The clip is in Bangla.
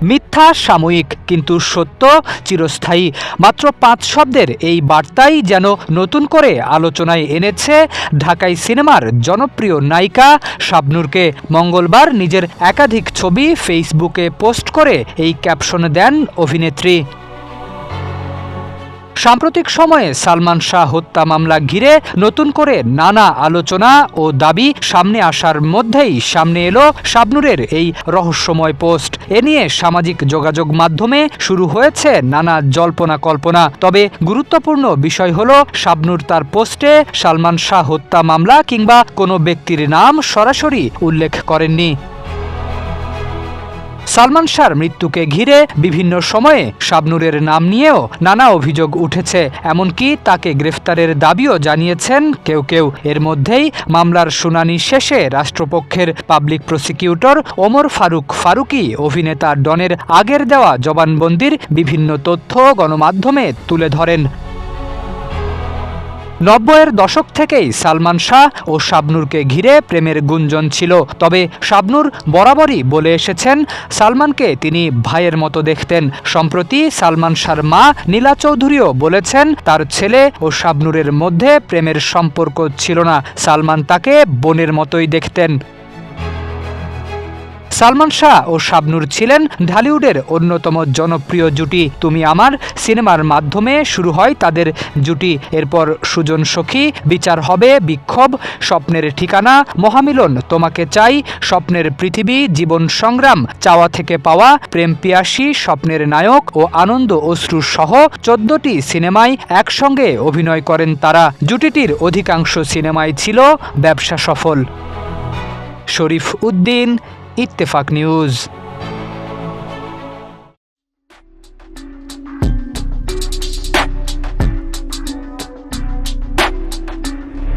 মিথ্যা সাময়িক, কিন্তু সত্য চিরস্থায়ী। মাত্র 5 শব্দের এই বার্তাই যেন নতুন করে আলোচনায় এনেছে ঢাকাই সিনেমার জনপ্রিয় নায়িকা শাবনূরকে। মঙ্গলবার নিজের একাধিক ছবি ফেসবুকে পোস্ট করে এই ক্যাপশন দেন অভিনেত্রী। সাম্প্রতিক সময়ে সালমান শাহ হত্যা মামলা ঘিরে নতুন করে নানা আলোচনা ও দাবি সামনে আসার মধ্যেই সামনে এলো শাবনূরের এই রহস্যময় পোস্ট। এ নিয়ে সামাজিক যোগাযোগ মাধ্যমে শুরু হয়েছে নানা জল্পনা কল্পনা। তবে গুরুত্বপূর্ণ বিষয় হলো শাবনূর তার পোস্টে সালমান শাহ হত্যা মামলা কিংবা কোনো ব্যক্তির নাম সরাসরি উল্লেখ করেননি। সালমান শাহর মৃত্যুকে ঘিরে বিভিন্ন সময়ে শাবনূরের নাম নিয়েও নানা অভিযোগ উঠেছে, এমনকি তাকে গ্রেফতারের দাবিও জানিয়েছেন কেউ কেউ। এর মধ্যেই মামলার শুনানি শেষে রাষ্ট্রপক্ষের পাবলিক প্রসিকিউটর ওমর ফারুকী অভিনেতা ডনের আগের দেওয়া জবানবন্দির বিভিন্ন তথ্য গণমাধ্যমে তুলে ধরেন। 90-এর দশক থেকেই সালমান শাহ ও শাবনূরকে ঘিরে প্রেমের গুঞ্জন ছিল। তবে শাবনূর বরাবরই বলে এসেছেন সালমানকে তিনি ভাইয়ের মতো দেখতেন। সম্প্রতি সালমান শাহর মা নীলা চৌধুরীও বলেছেন তার ছেলে ও শাবনূরের মধ্যে প্রেমের সম্পর্ক ছিল না, সালমান তাকে বোনের মতোই দেখতেন। সালমান শাহ ও শাবনূর ছিলেন ঢালিউডের অন্যতম জনপ্রিয় জুটি। তুমি আমার সিনেমার মাধ্যমে শুরু হয় তাদের জুটি। এরপর সুজন সখী, বিচার হবে, বিক্ষোভ, স্বপ্নের ঠিকানা, মহামিলন, তোমাকে চাই, স্বপ্নের পৃথিবী, জীবন সংগ্রাম, চাওয়া থেকে পাওয়া, প্রেম পিয়াসী, স্বপ্নের নায়ক ও আনন্দ অশ্রু সহ 14টি সিনেমায় একসঙ্গে অভিনয় করেন তারা। জুটিটির অধিকাংশ সিনেমাই ছিল ব্যবসা সফল। শরীফ উদ্দিন, ইত্তেফাক নিউজ।